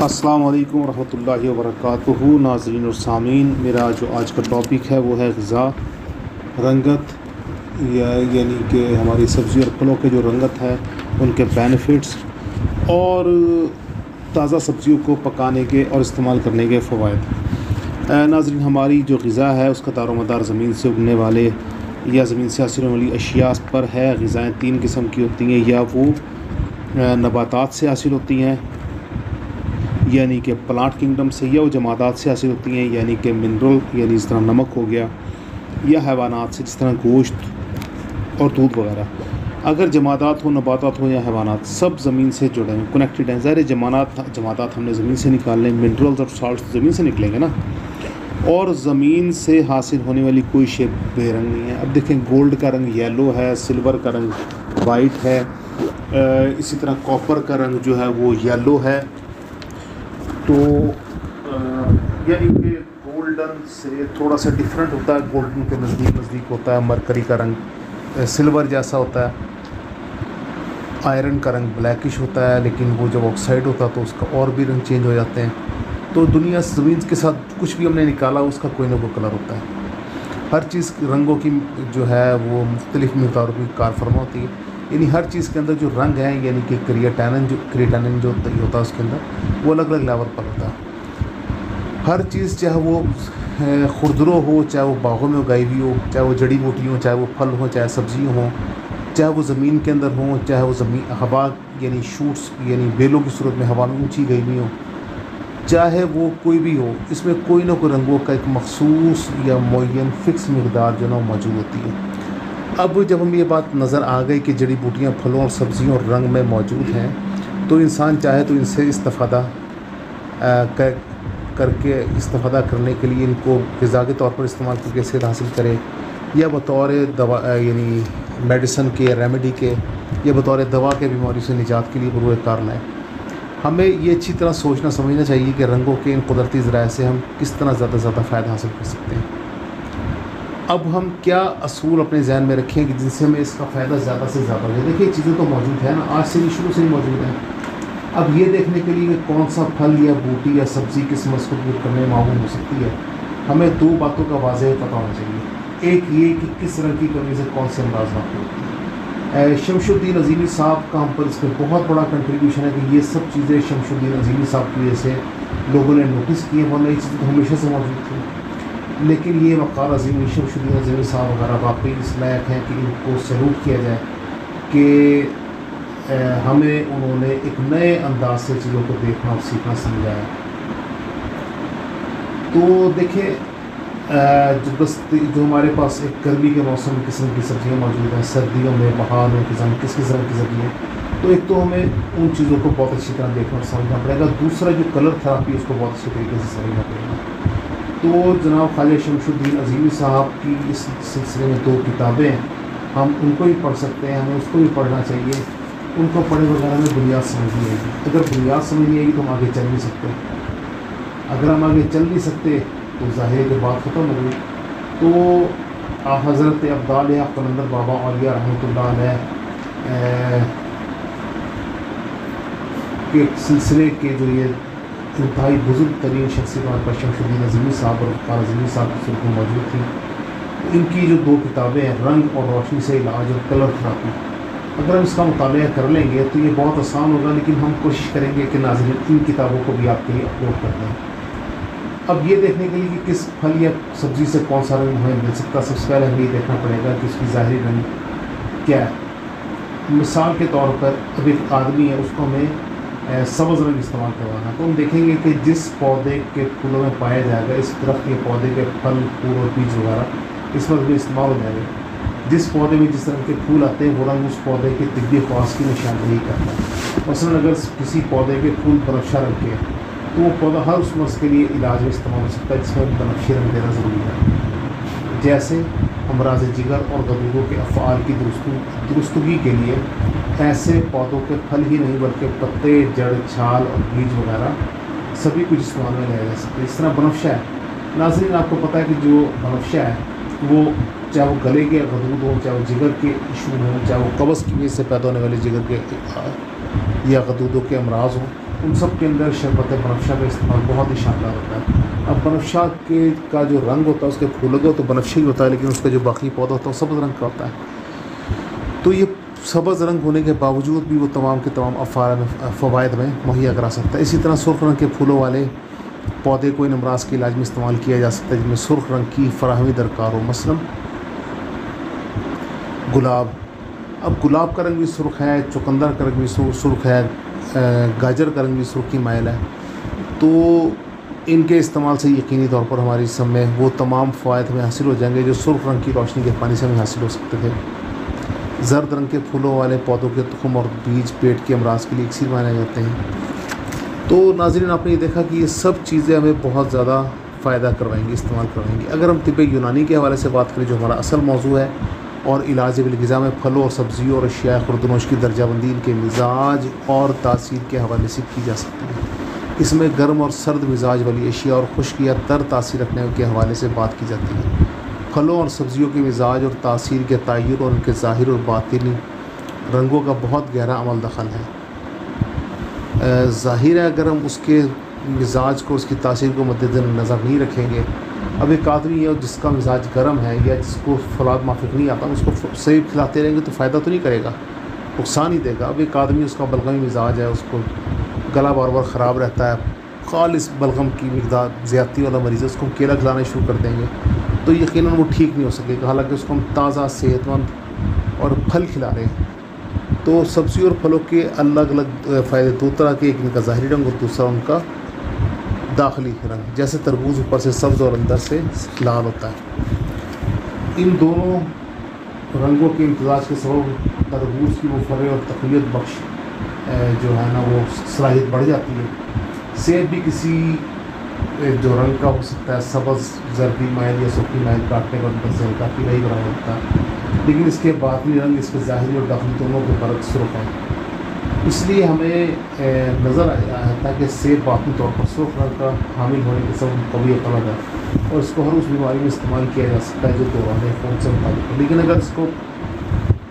अस्सलाम वालेकुम रहमतुल्लाहि व बरकातुहू। नाज़रीन और सामीन, मेरा जो आज का टॉपिक है वो है ग़िज़ा, रंगत यानी कि हमारी सब्ज़ी और फलों के जो रंगत है उनके बेनिफिट्स और ताज़ा सब्ज़ियों को पकाने के और इस्तेमाल करने के फ़वाइद। नाज़रीन, हमारी जो ग़िज़ा है उसका दारोमदार ज़मीन से उगने वाले या ज़मीन से हासिल होने वाली अशिया पर है। ग़िज़ाएँ तीन किस्म की होती हैं, या वो नबातात से हासिल होती हैं यानी कि प्लांट किंगडम से, या वो जमादात से हासिल होती हैं यानी कि मिनरल यानी जिस तरह नमक हो गया, या हैवानात से जिस तरह गोश्त और दूध वगैरह। अगर जमादात हो, नबातात हो या हैवानात, सब ज़मीन से जुड़े हैं, कनेक्टेड हैं। ज़ाहिर जमादात हमने ज़मीन से निकालने, मिनरल्स और साल्ट ज़मीन से निकलेंगे ना, और ज़मीन से हासिल होने वाली कोई शे बेरंग नहीं है। अब देखें, गोल्ड का रंग येलो है, सिल्वर का रंग वाइट है, इसी तरह कॉपर का रंग जो है वो येलो है। तो यानी कि गोल्डन से थोड़ा सा डिफरेंट होता है, गोल्डन के नज़दीक होता है। मरकरी का रंग सिल्वर जैसा होता है, आयरन का रंग ब्लैकिश होता है, लेकिन वो जब ऑक्साइड होता है तो उसका और भी रंग चेंज हो जाते हैं। तो दुनिया ज़मीन के साथ कुछ भी हमने निकाला उसका कोई ना कोई कलर होता है। हर चीज़ रंगों की जो है वो मुख्तलिफ़ मिक़दारों की कारफरमा होती है, यानी हर चीज़ के अंदर जो रंग है यानी कि क्रिएटानिन जो होता है उसके अंदर वो अलग अलग लेवल पर होता है। हर चीज़ चाहे वो खुरदरो हो, चाहे वो बागों में उगाई हुई हो, चाहे वो जड़ी बूटी हो, चाहे वो फल हो, चाहे सब्जियाँ हों, चाहे वो ज़मीन के अंदर हों, चाहे वो ज़मीन हवा यानी शूट्स यानी बेलों की सूरत में हवा में ऊँची गई हुई हो, चाहे वो कोई भी हो, इसमें कोई ना कोई रंगों का एक मखसूस या मुअय्यन फ़िक्स मिक़दार जो ना मौजूद होती है। अब जब हम ये बात नज़र आ गई कि जड़ी बूटियाँ फलों और सब्ज़ियों और रंग में मौजूद हैं, तो इंसान चाहे तो इनसे इस्तिफ़ादा करके करने के लिए इनको ग़िज़ा के तौर पर इस्तेमाल करके सेहत हासिल करे, या बतौर दवा यानी मेडिसन के, रेमेडी के, या बतौर दवा के बीमारी से निजात के लिए बरूए कार लाए। हमें ये अच्छी तरह सोचना समझना चाहिए कि रंगों के इन कुदरती ज़राए से हम किस तरह ज़्यादा से ज़्यादा फ़ायदा हासिल कर सकते हैं। अब हम क्या असूल अपने जहन में रखें कि जिनसे हमें इसका फ़ायदा ज़्यादा से ज़्यादा हो। देखिए, चीज़ें तो मौजूद है ना, आज से ही शुरू से ही मौजूद है। अब ये देखने के लिए कि कौन सा फल या बूटी या सब्ज़ी किस मर्ज़ को पूरी करने में मामूल हो सकती है, हमें दो बातों का वाज़ेह पता होना चाहिए। एक ये कि किस रंग की कमी से कौन से अमराज़ नाक़ुल होती है। शमशुद्दीन अज़ीमी साहब का हम पर इस पर बहुत बड़ा कंट्रीब्यूशन है कि ये सब चीज़ें शमशुद्दीन अज़ीमी साहब की वजह से लोगों ने नोटिस किए, वरना ये चीज़ें तो हमेशा से मौजूद थी। लेकिन ये वक़ार अज़ीम शमशुद्दीन अज़ीमी साहब वगैरह वाकई इस लायक हैं कि इनको सैल्यूट किया जाए कि हमें उन्होंने एक नए अंदाज से चीज़ों को देखना और सीखना समझाया। तो देखिए, जो हमारे पास एक गर्मी के मौसम में किस्म की सब्ज़ियाँ मौजूद हैं, सर्दियों में बहार में किस किस्म की सब्ज़ियाँ, तो एक तो हमें उन चीज़ों को बहुत अच्छी तरह देखना और समझना पड़ेगा। दूसरा, जो कलर थेरापी उसको बहुत अच्छे तरीके से समझना पड़ेगा। तो जनाब ख़ालिद शमशुद्दीन अज़ीमी साहब की इस सिलसिले में दो किताबें हैं, हम उनको भी पढ़ सकते हैं, हमें उसको भी पढ़ना चाहिए। उनको पढ़े बगैर हमें बुनियाद समझ नहीं आएगी। अगर बुनियाद समझ नहीं आएगी तो हम आगे चल नहीं सकते। अगर हम आगे चल नहीं सकते तो ज़ाहिर की बात ख़त्म हो गई। तो हज़रत अब्दाल या कलंदर बाबा औलिया रहमतुल्लाह अलैह के सिलसिले के जो ये इंतहाई बुज़ुर्ग तरीन शख्सियत हमारे पास शमशुद्दीन अज़ीमी साहब और वक़ार अज़ीमी साहब की सूरत में मौजूद थी। इनकी जो दो किताबें हैं, रंग और रोशनी से इलाज और कलर थेरापी, अगर हम इसका मुताला कर लेंगे तो ये बहुत आसान होगा। लेकिन हम कोशिश करेंगे कि नाज़रीन इन किताबों को भी आपके लिए अपलोड कर दें। अब ये देखने के लिए कि किस फल या सब्ज़ी से कौन सा रंग हमें मिल सकता है, सबसे पहले हमें ये देखना पड़ेगा कि उसकी ज़ाहिरी रंग क्या है। मिसाल के तौर पर अब एक आदमी है, उसको हमें सब्ज़ रंग इस्तेमाल करवाना, तो हम देखेंगे कि जिस पौधे के फूलों में पाया जाएगा, इस दरख्त के पौधे के फल, फूल और बीज वगैरह इस वक्त भी इस्तेमाल हो जाएंगे। जिस पौधे में जिस रंग के फूल आते हैं वो रंग उस पौधे के तिब्बी ख़वास की निशानदेही करता है। मसलन अगर किसी पौधे के फूल बनफशा रंग के हैं तो वो पौधा हर उस मर्ज़ के लिए इलाज में इस्तेमाल हो सकता है जिसमें बनफशी रंग देना ज़रूरी है। जैसे अमराज़ जिगर और गदूदों के अफ़आल की दुरुस्तगी के लिए ऐसे पौधों के फल ही नहीं बल्कि पत्ते, जड़, छाल और बीज वगैरह सभी कुछ इस्तेमाल में लाया जा सकता है। इस तरह बनफशा है। नाज़रीन, आपको पता है कि जो बनफशा है वो चाहे वो गले के गदूद हो, चाहे वो जिगर के इशू हों, चाहे वो कब्ज़ की वजह से पैदा होने वाले जिगर के या गदूदों के अमराज हों, उन सब के अंदर शरबत बनफशा का इस्तेमाल बहुत ही शानदार होता है। अब बनफशा के का जो रंग होता है उसके फूलों का तो बनफशा ही होता है, लेकिन उसका जो बाकी पौधा होता है वो सब्ज़ रंग का होता है। तो ये सब्ज़ रंग होने के बावजूद भी वो तमाम के तमाम फ़वाइद में मुहैया करा सकता है। इसी तरह सुर्ख रंग के फूलों वाले पौधे को इन अमराज के इलाज में इस्तेमाल किया जा सकता है जिनमें सुर्ख रंग की फराहमी दरकार हो, मसलन गुलाब। अब गुलाब का रंग भी सुर्ख है, चुकंदर का रंग भी सुर्ख है, गाजर का रंग भी सुर्खी माइल है। तो इनके इस्तेमाल से यकीनी तौर पर हमारे जिस्म में वो तमाम फ़वाइद हमें हासिल हो जाएंगे जो सुर्ख रंग की रोशनी के पानी से हमें हासिल हो सकते थे। जर्द रंग के फूलों वाले पौधों के तुखम और बीज पेट के अमराज के लिए इक्सीर माने जाते हैं। तो नाज़रीन, आपने ये देखा कि ये सब चीज़ें हमें बहुत ज़्यादा फ़ायदा करवाएंगी, इस्तेमाल करवाएंगी। अगर हम तिब्बे यूनानी के हवाले से बात करें जो हमारा असल मौजू है, और इलाज बिलग़िज़ा में फलों और सब्ज़ियों और अशिया खुर्दनोश की दर्जाबंदी इनके मिजाज और तासीर के हवाले से की जा सकती है। इसमें गर्म और सर्द मिजाज वाली अशिया और खुश्क या तर तासीर रखने के हवाले से बात की जाती है। फलों और सब्ज़ियों के मिजाज और तासीर के तय्युर और उनके ज़ाहिर और बातिनी रंगों का बहुत गहरा अमल दखल है। ज़ाहिर है अगर हम उसके मिजाज को, उसकी तासीर को मद्देनज़र नहीं रखेंगे, अब एक आदमी है जिसका मिजाज गर्म है या जिसको फलाद माफिक नहीं आता, उसको सही खिलाते रहेंगे तो फ़ायदा तो नहीं करेगा, नुकसान ही देगा। अब एक आदमी उसका बलगमी मिजाज है, उसको गला बार बार ख़राब रहता है, खालिस बलगम की मिकदार ज़्यादती वाला मरीज़ है, उसको हम केला खिलाना शुरू कर देंगे तो यकीनन वो ठीक नहीं हो सकेगा। हालांकि उसको हम ताज़ा सेहतमंद और फल खिला रहे हैं। तो सब्ज़ी और फलों के अलग अलग फ़ायदे दो तरह के, एक इनका ज़ाहिरी रंग और दूसरा उनका दाखिली रंग। जैसे तरबूज ऊपर से सब्ज़ और अंदर से लाल होता है। इन दोनों रंगों के इम्तजाज के सबब तरबूज की वो फरे और तक़वियत बख्श जो है ना वो सलाहियत बढ़ जाती है। सेब भी किसी जो रंग का हो सकता है, सब्ज़, जर्दी माइल या सुर्खी माइल काटने का अंदर से हल्का पीला ही बना होता है, लेकिन इसके बातनी रंग, इसके ज़ाहिरी और दाखिली दोनों के फ़र्क सुर्ख है। इसलिए हमें नज़र आता है कि सेब बातनी तौर पर सुर्ख रंग का हामिल होने के सबब कवी तलब है और इसको हर उस बीमारी में इस्तेमाल किया जा सकता है जो दौरान खून से मुताबिक है। लेकिन अगर इसको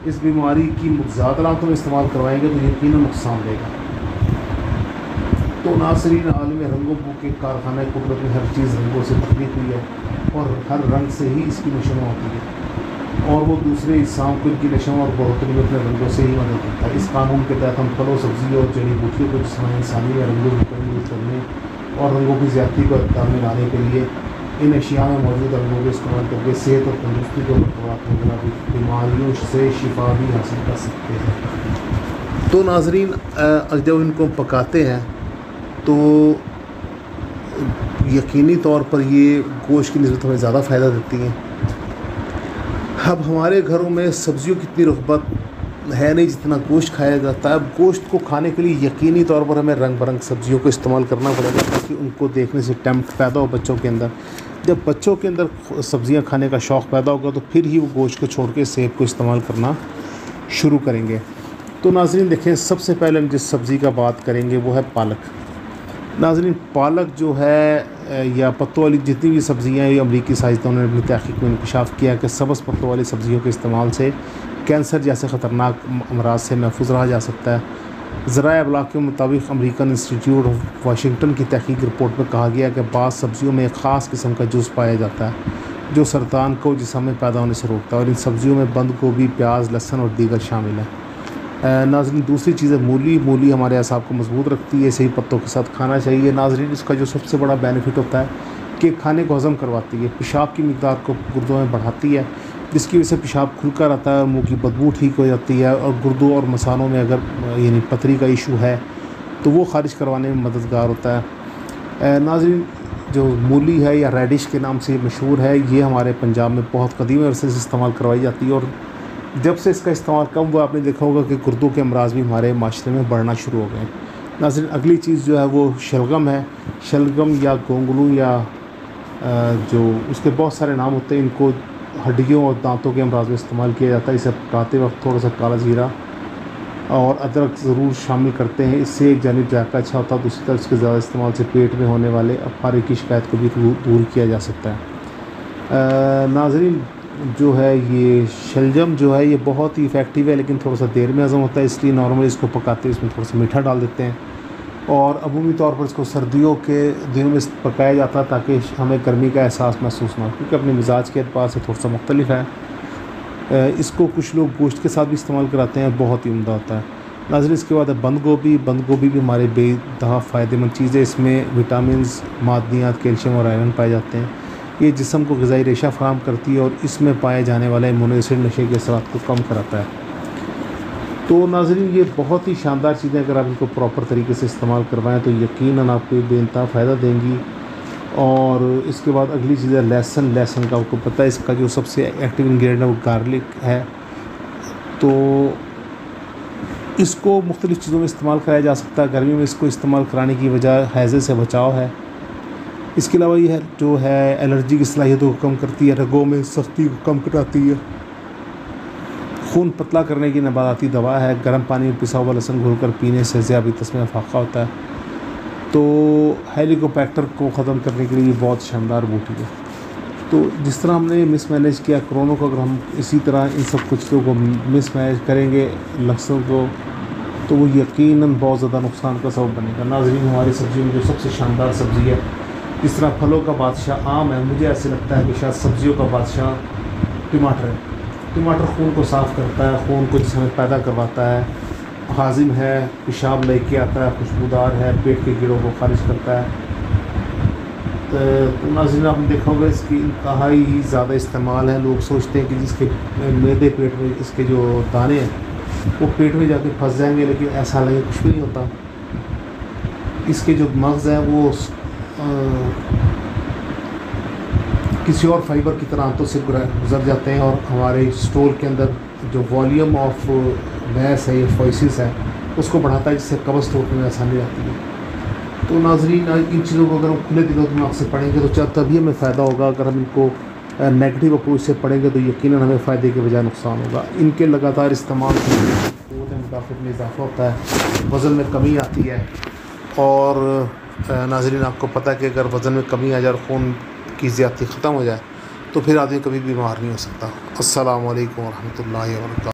इस बीमारी की ज़्यादा अलामतों में इस्तेमाल करवाएंगे तो यकीनन नुकसान देगा। तो नाज़रीन, आलम रंगों के कारखाना कुदरत में हर चीज़ रंगों से तख्लीक हुई है और हर रंग से ही इसकी नशों होती है और वो दूसरे इंसान को इनकी नशों और बढ़ोतरी में अपने रंगों से ही मदद करता है। इस कानून के तहत हम फलों, सब्ज़ी और जड़ी बूटियों को जिस्मानी इंसानी या रंगों की कमी दूर करने और रंगों की ज़्यादती को अख्तियार में लाने के लिए इन अशिया में मौजूद रंगों को इस्तेमाल करके सेहत और तंदुरुस्ती को बरकरार रखने बीमारियों से शिफा भी हासिल कर सकते हैं। तो नाज़रीन, जब इनको पकाते हैं तो यकीनी तौर पर ये गोश्त की निस्बत हमें ज़्यादा फ़ायदा देती हैं। अब हमारे घरों में सब्ज़ियों की इतनी रग़बत है नहीं जितना गोश्त खाया जाता है। अब गोश्त को खाने के लिए यकीनी तौर पर हमें रंग बिरंग सब्ज़ियों को इस्तेमाल करना पड़ेगा ताकि उनको देखने से टेम्प्ट पैदा हो बच्चों के अंदर। जब बच्चों के अंदर सब्ज़ियां खाने का शौक़ पैदा होगा तो फिर ही वो गोश्त को छोड़ के सेब को इस्तेमाल करना शुरू करेंगे। तो नाज़रीन देखें, सबसे पहले हम जिस सब्ज़ी का बात करेंगे वो है पालक। नाज़रीन, पालक जो है या पत्तों वाली जितनी भी सब्ज़ियाँ हैं, अमरीकी साइंसदानों ने अपनी तहक़ीक़ में इंकशाफ किया कि सब्ज़ पत्तों वाली सब्ज़ियों के इस्तेमाल से कैंसर जैसे ख़तरनाक अमराज से महफूज रहा जा सकता है। ज़राए अबलाग के मुताबिक अमेरिकन इंस्टीट्यूट ऑफ वाशिंगटन की तहक़ीक़ रिपोर्ट में कहा गया कि बाज़ सब्ज़ियों में एक ख़ास किस्म का जूस पाया जाता है जो सरतान को जिस्म में पैदा होने से रोकता है और इन सब्ज़ियों में बंद गोभी, प्याज, लहसुन और दीगर शामिल है। नाज़रीन, दूसरी चीज़ है मूली हमारे असाब को मजबूत रखती है, इसे ही पत्तों के साथ खाना चाहिए। नाज़रीन, इसका जो सबसे बड़ा बेनिफिट होता है कि खाने को हज़म करवाती है, पेशाब की मिक़दार को गुर्दों में बढ़ाती है जिसकी वजह से पेशाब खुलकर आता है, मुँह की बदबू ठीक हो जाती है और गुर्दों और मसालों में अगर यानी पथरी का इशू है तो वो ख़ारिज करवाने में मददगार होता है। नाज़रीन, जो मूली है या रेडिश के नाम से मशहूर है, ये हमारे पंजाब में बहुत कदीम अरसे से इस्तेमाल करवाई जाती है और जब से इसका इस्तेमाल कम हुआ आपने देखा होगा कि गुर्दों के अमराज भी हमारे माशरे में बढ़ना शुरू हो गए। नाज़रीन, अगली चीज़ जो है वो शलगम है। शलगम या गोंगलू या जो उसके बहुत सारे नाम होते हैं, इनको हड्डियों और दांतों के अमराज में इस्तेमाल किया जाता है। इसे पकाते वक्त थोड़ा सा काला जीरा और अदरक ज़रूर शामिल करते हैं, इससे एक जानिब जायका अच्छा होता है, दूसरी तरफ इसके ज़्यादा इस्तेमाल से पेट में होने वाले अफारे की शिकायत को भी दूर किया जा सकता है। नाज़रीन, जो है ये शलजम जो है ये बहुत ही इफ़ेक्टिव है लेकिन थोड़ा सा देर में हज़म होता है, इसलिए नॉर्मली इसको पकाते हैं इसमें थोड़ा सा मीठा डाल देते हैं और अमूमी तौर पर इसको सर्दियों के दिनों में पकाया जाता है ताकि हमें गर्मी का एहसास महसूस ना हो, क्योंकि अपने मिजाज के एतबार से थोड़ा सा मुख्तलिफ है। इसको कुछ लोग गोश्त के साथ भी इस्तेमाल कराते हैं, बहुत ही उम्दा होता है। नाज़रीन, इसके बाद है बंद गोभी भी हमारे बेइंतहा फ़ायदेमंद चीज़ है। इसमें विटामिन्स, मादनियात, कैल्शियम और आयरन पाए जाते हैं। ये जिस्म को ग़िज़ाई रेशा फराहम करती है और इसमें पाए जाने वाला इम्यूनो एसिड नशे के असरात को कम कराता है। तो नाज़रीन, ये बहुत ही शानदार चीज़ें अगर आप इनको प्रॉपर तरीके से इस्तेमाल करवाएं तो यकीनन आपको बेइंतहा फ़ायदा देंगी। और इसके बाद अगली चीज़ है लहसुन का आपको पता है इसका जो सबसे एक्टिव इंग्रेडिएंट है वो गार्लिक है। तो इसको मुख्तलिफ़ चीज़ों में इस्तेमाल कराया जा सकता है। गर्मी में इसको इस्तेमाल कराने की वजह हैज़े से बचाव है। इसके अलावा ये जो है एलर्जी की सलाहियतों को कम करती है, रगों में सख्ती को कम कराती है, खून पतला करने की नबाताती दवा है। गर्म पानी में पिसा हुआ लहसुन घोलकर पीने से ज़ियाबीतस में फाका होता है। तो हेलिकोबैक्टर को ख़त्म करने के लिए बहुत शानदार बूटी है। तो जिस तरह हमने मिसमैनेज किया कोरोना को, अगर हम इसी तरह इन सब कुछ चीज़ों को मिसमैनेज करेंगे लहसुन को, तो वो यकीनन बहुत ज़्यादा नुकसान का सबब बनेगा। नाज़रीन, हमारी सब्ज़ी में जो सबसे शानदार सब्ज़ी है, इस तरह फलों का बादशाह आम है, मुझे ऐसे लगता है कि शायद सब्ज़ियों का बादशाह टमाटर है। टमाटर खून को साफ़ करता है, खून को जिसमें पैदा करवाता है, हाजिम है, पेशाब लेके आता है, खुशबूदार है, पेट के कीड़ों को खारिज करता है। तो नाज़रीन, आपने देखा होगा इसकी इंतहाई ज़्यादा इस्तेमाल है। लोग सोचते हैं कि जिसके मैदे पेट में इसके जो दाने हैं वो पेट में जाके फंस जाएंगे, लेकिन ऐसा लगे कुछ भी नहीं होता। इसके जो मग़ज़ हैं वो किसी और फाइबर की तरह आंतों से गुजर जाते हैं और हमारे स्टोल के अंदर जो वॉल्यूम ऑफ गैस है, ये फॉइसिस है, उसको बढ़ाता है, जिससे कब्ज़ तोड़ने में आसानी आती है। तो नाज़रीन, इन चीज़ों को अगर हम खुले दिलों दिमाग से पढ़ेंगे तो तभी हमें फ़ायदा होगा। अगर हम इनको नेगेटिव अप्रोच से पढ़ेंगे तो यकीनन हमें फ़ायदे के बजाय नुकसान होगा। इनके लगातार इस्तेमाल से क़ुव्वत मुदाफ़अत में इजाफ़ा होता है, वज़न में कमी आती है। और नाज़रीन, आपको पता है कि अगर वज़न में कमी आ जाए और खून की ज़्यादती ख़त्म हो जाए तो फिर आदमी कभी बीमार नहीं हो सकता। अस्सलामु अलैकुम व रहमतुल्लाहि व बरकातुहू।